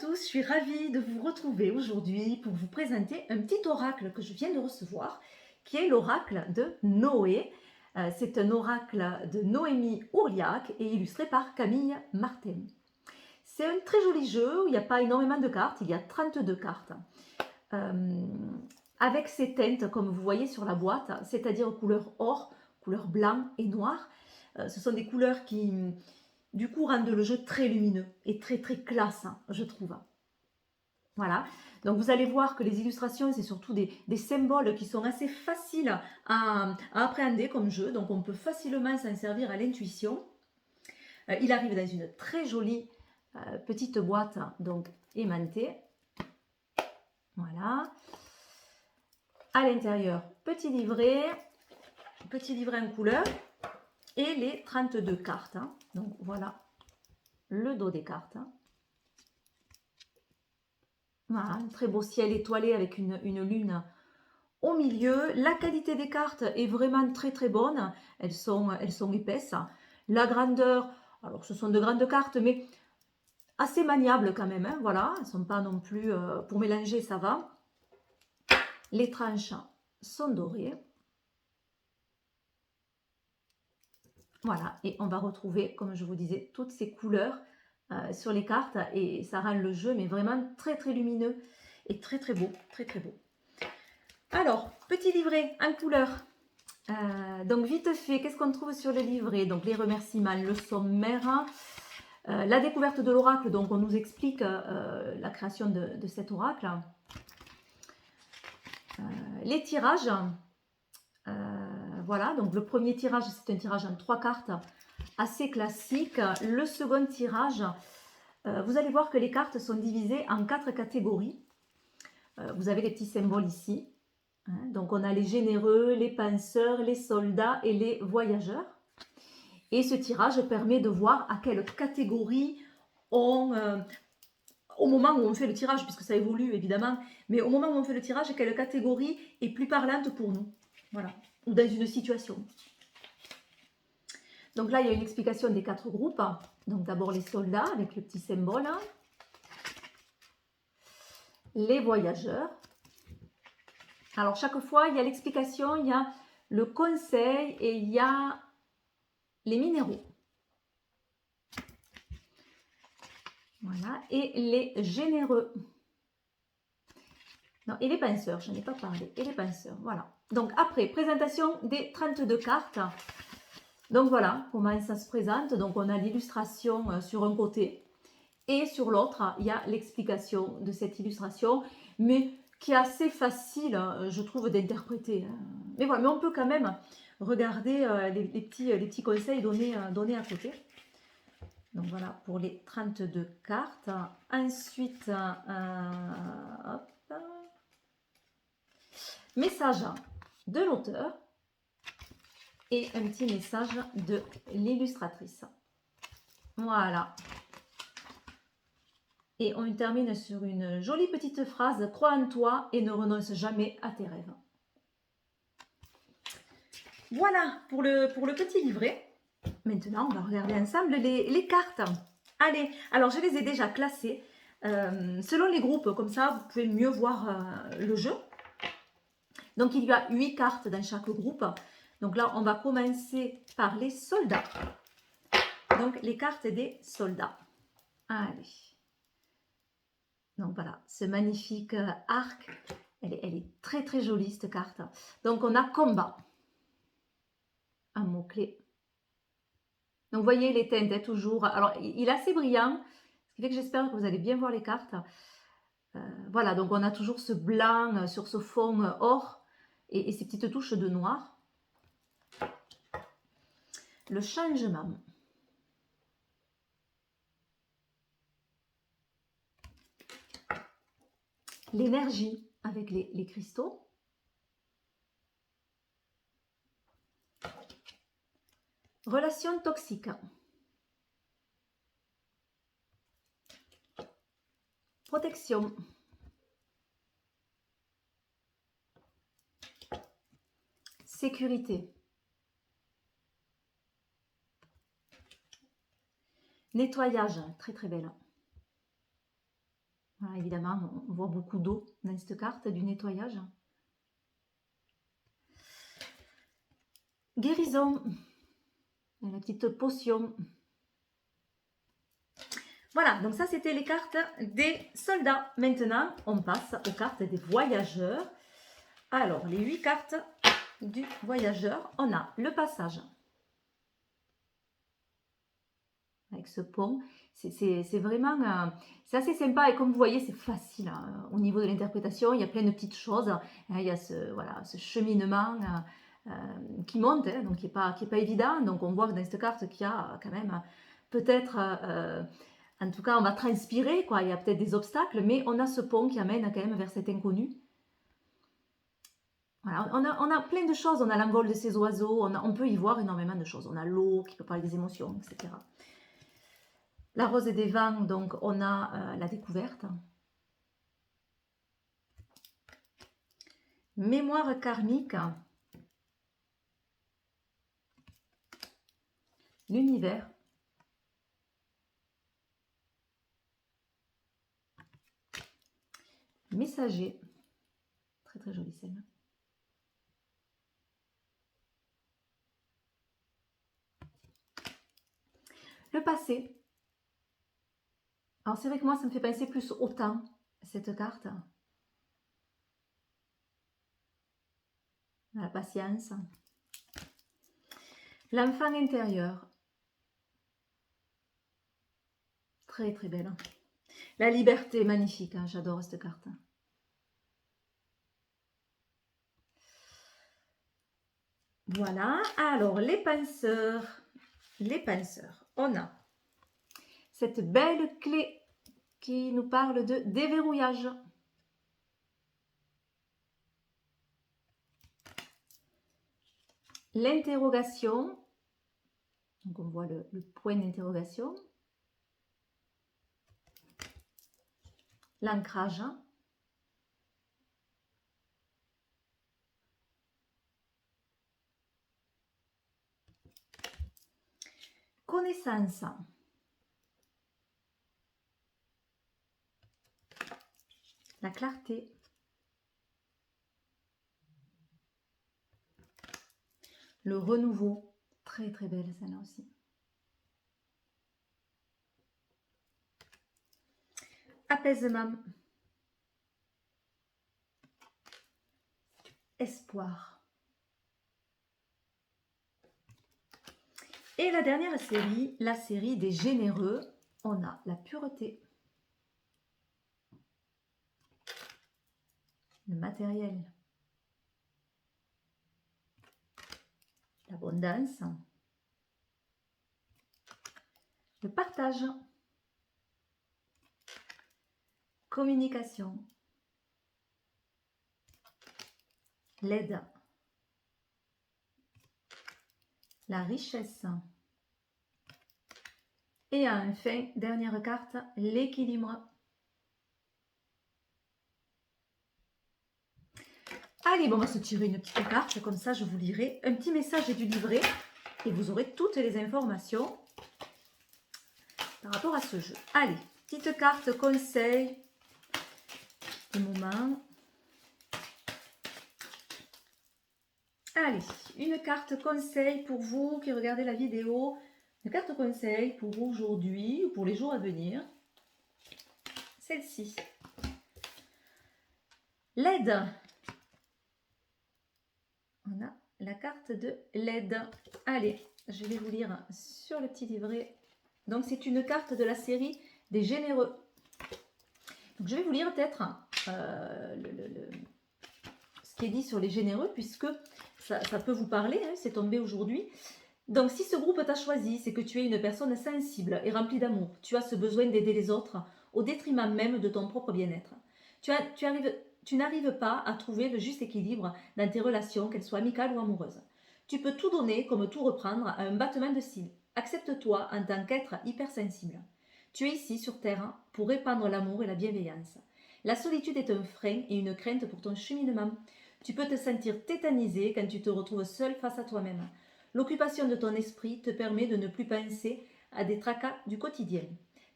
tous, je suis ravie de vous retrouver aujourd'hui pour vous présenter un petit oracle que je viens de recevoir, qui est l'oracle de Noé. C'est un oracle de Noémie Ourliac et illustré par Camille Martin. C'est un très joli jeu où il n'y a pas énormément de cartes, il y a 32 cartes. Avec ces teintes, comme vous voyez sur la boîte, c'est-à-dire couleur or, couleur blanc et noir. Ce sont des couleurs qui, du coup, rendent le jeu très lumineux et très classe, je trouve. Voilà, donc vous allez voir que les illustrations, c'est surtout des symboles qui sont assez faciles à appréhender comme jeu, donc on peut facilement s'en servir à l'intuition. Il arrive dans une très jolie petite boîte, donc aimantée. Voilà. À l'intérieur, petit livret en couleur et les 32 cartes. Donc voilà le dos des cartes. Voilà, un très beau ciel étoilé avec une lune au milieu. La qualité des cartes est vraiment très bonne. Elles sont épaisses. La grandeur, alors ce sont de grandes cartes, mais assez maniables quand même. Voilà, elles ne sont pas non plus... pour mélanger, ça va. Les tranches sont dorées. Voilà, et on va retrouver, comme je vous disais, toutes ces couleurs sur les cartes. Et ça rend le jeu mais vraiment très lumineux et très beau. Beau. Alors, petit livret en couleur. Donc vite fait, qu'est-ce qu'on trouve sur le livret? Donc les remerciements, le sommaire, la découverte de l'oracle, donc on nous explique la création de cet oracle. Les tirages, voilà, donc le premier tirage, c'est un tirage en 3 cartes, assez classique. Le second tirage, vous allez voir que les cartes sont divisées en 4 catégories. Vous avez les petits symboles ici. Donc on a les généreux, les penseurs, les soldats et les voyageurs. Et ce tirage permet de voir à quelle catégorie on... au moment où on fait le tirage, puisque ça évolue évidemment, mais au moment où on fait le tirage, quelle catégorie est plus parlante pour nous. Voilà. Ou dans une situation. Donc là, il y a une explication des 4 groupes. Donc d'abord les soldats avec le petit symbole. Les voyageurs. Alors chaque fois, il y a l'explication, il y a le conseil et il y a les minéraux. Voilà, et les généreux. Non, et les penseurs, je n'ai pas parlé. Et les penseurs, voilà. Donc après, présentation des 32 cartes. Donc voilà comment ça se présente. Donc on a l'illustration sur un côté. Et sur l'autre, il y a l'explication de cette illustration. Mais qui est assez facile, je trouve, d'interpréter. Mais voilà, mais on peut quand même regarder les petits conseils donnés à côté. Donc voilà pour les 32 cartes. Ensuite, hop, message de l'auteur et un petit message de l'illustratrice. Voilà. Et on termine sur une jolie petite phrase. Crois en toi et ne renonce jamais à tes rêves. Voilà pour le petit livret. Maintenant, on va regarder ensemble les cartes. Allez, alors je les ai déjà classées selon les groupes. Comme ça, vous pouvez mieux voir le jeu. Donc, il y a 8 cartes dans chaque groupe. Donc là, on va commencer par les soldats. Donc, les cartes des soldats. Allez. Donc, voilà, ce magnifique arc. Elle est très jolie, cette carte. Donc, on a combat. Un mot-clé. Donc, vous voyez les teintes, toujours. Alors, il est assez brillant. Ce qui fait que j'espère que vous allez bien voir les cartes. Voilà, donc on a toujours ce blanc sur ce fond or et ces petites touches de noir. Le changement. L'énergie avec les cristaux. Relation toxique. Protection. Sécurité. Nettoyage, très belle. Là, évidemment, on voit beaucoup d'eau dans cette carte, du nettoyage. Guérison. Et la petite potion. Voilà, donc ça c'était les cartes des soldats. Maintenant, on passe aux cartes des voyageurs. Alors, les 8 cartes du voyageur, on a le passage. Avec ce pont, c'est vraiment, c'est assez sympa et comme vous voyez, c'est facile hein. Au niveau de l'interprétation, il y a plein de petites choses. Il y a ce cheminement qui monte, hein, donc qui n'est pas évident. Donc on voit que dans cette carte qu'il y a quand même peut-être, en tout cas on va transpirer, quoi. Il y a peut-être des obstacles, mais on a ce pont qui amène quand même vers cet inconnu. Voilà, on a plein de choses, on a l'envol de ces oiseaux, on peut y voir énormément de choses. On a l'eau qui peut parler des émotions, etc. La rose des vents, donc on a la découverte. Mémoire karmique. L'univers. Messager. Très très jolie celle-là. Le passé. Alors c'est vrai que moi ça me fait penser plus au temps, cette carte. La patience. L'enfant intérieur. Très très belle. La liberté, magnifique, hein, j'adore cette carte. Voilà, alors les penseurs. Les penseurs, on a cette belle clé qui nous parle de déverrouillage. L'interrogation, donc on voit le point d'interrogation. L'ancrage. Connaissance. La clarté. Le renouveau. Très très belle celle-là aussi. Apaisement. Espoir. Et la dernière série, la série des généreux, on a la pureté, le matériel, l'abondance, le partage, communication, l'aide, la richesse. Et enfin, dernière carte, l'équilibre. Allez, bon, on va se tirer une petite carte, comme ça je vous lirai un petit message du livret et vous aurez toutes les informations par rapport à ce jeu. Allez, petite carte conseil du moment. Allez, une carte conseil pour vous qui regardez la vidéo. Une carte conseil pour aujourd'hui ou pour les jours à venir. Celle-ci. L'aide. On a la carte de l'aide. Allez, je vais vous lire sur le petit livret. Donc, c'est une carte de la série des généreux. Donc, je vais vous lire peut-être ce qui est dit sur les généreux, puisque ça peut vous parler, hein, c'est tombé aujourd'hui. Donc, si ce groupe t'a choisi, c'est que tu es une personne sensible et remplie d'amour. Tu as ce besoin d'aider les autres au détriment même de ton propre bien-être. Tu n'arrives pas à trouver le juste équilibre dans tes relations, qu'elles soient amicales ou amoureuses. Tu peux tout donner comme tout reprendre à un battement de cils. Accepte-toi en tant qu'être hypersensible. Tu es ici sur Terre pour répandre l'amour et la bienveillance. La solitude est un frein et une crainte pour ton cheminement. Tu peux te sentir tétanisé quand tu te retrouves seul face à toi-même. L'occupation de ton esprit te permet de ne plus penser à des tracas du quotidien.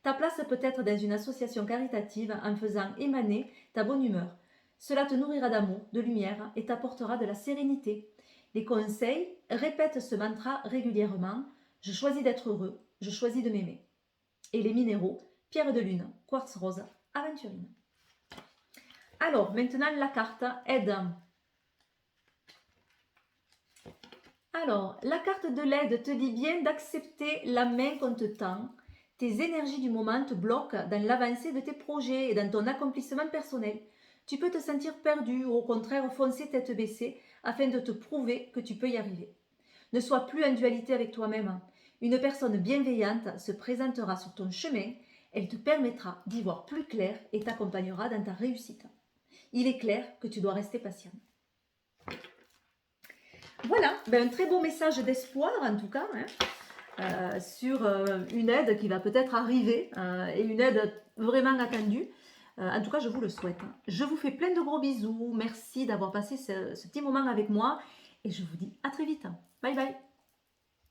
Ta place peut être dans une association caritative en faisant émaner ta bonne humeur. Cela te nourrira d'amour, de lumière et t'apportera de la sérénité. Les conseils, répète ce mantra régulièrement. Je choisis d'être heureux, je choisis de m'aimer. Et les minéraux, pierre de lune, quartz rose, aventurine. Alors, maintenant la carte aide. Alors, la carte de l'aide te dit bien d'accepter la main qu'on te tend. Tes énergies du moment te bloquent dans l'avancée de tes projets et dans ton accomplissement personnel. Tu peux te sentir perdu ou au contraire foncer tête baissée afin de te prouver que tu peux y arriver. Ne sois plus en dualité avec toi-même. Une personne bienveillante se présentera sur ton chemin, elle te permettra d'y voir plus clair et t'accompagnera dans ta réussite. Il est clair que tu dois rester patient. Voilà, un très beau message d'espoir en tout cas, sur une aide qui va peut-être arriver et une aide vraiment attendue. En tout cas, je vous le souhaite. Je vous fais plein de gros bisous. Merci d'avoir passé ce petit moment avec moi et je vous dis à très vite. Bye bye.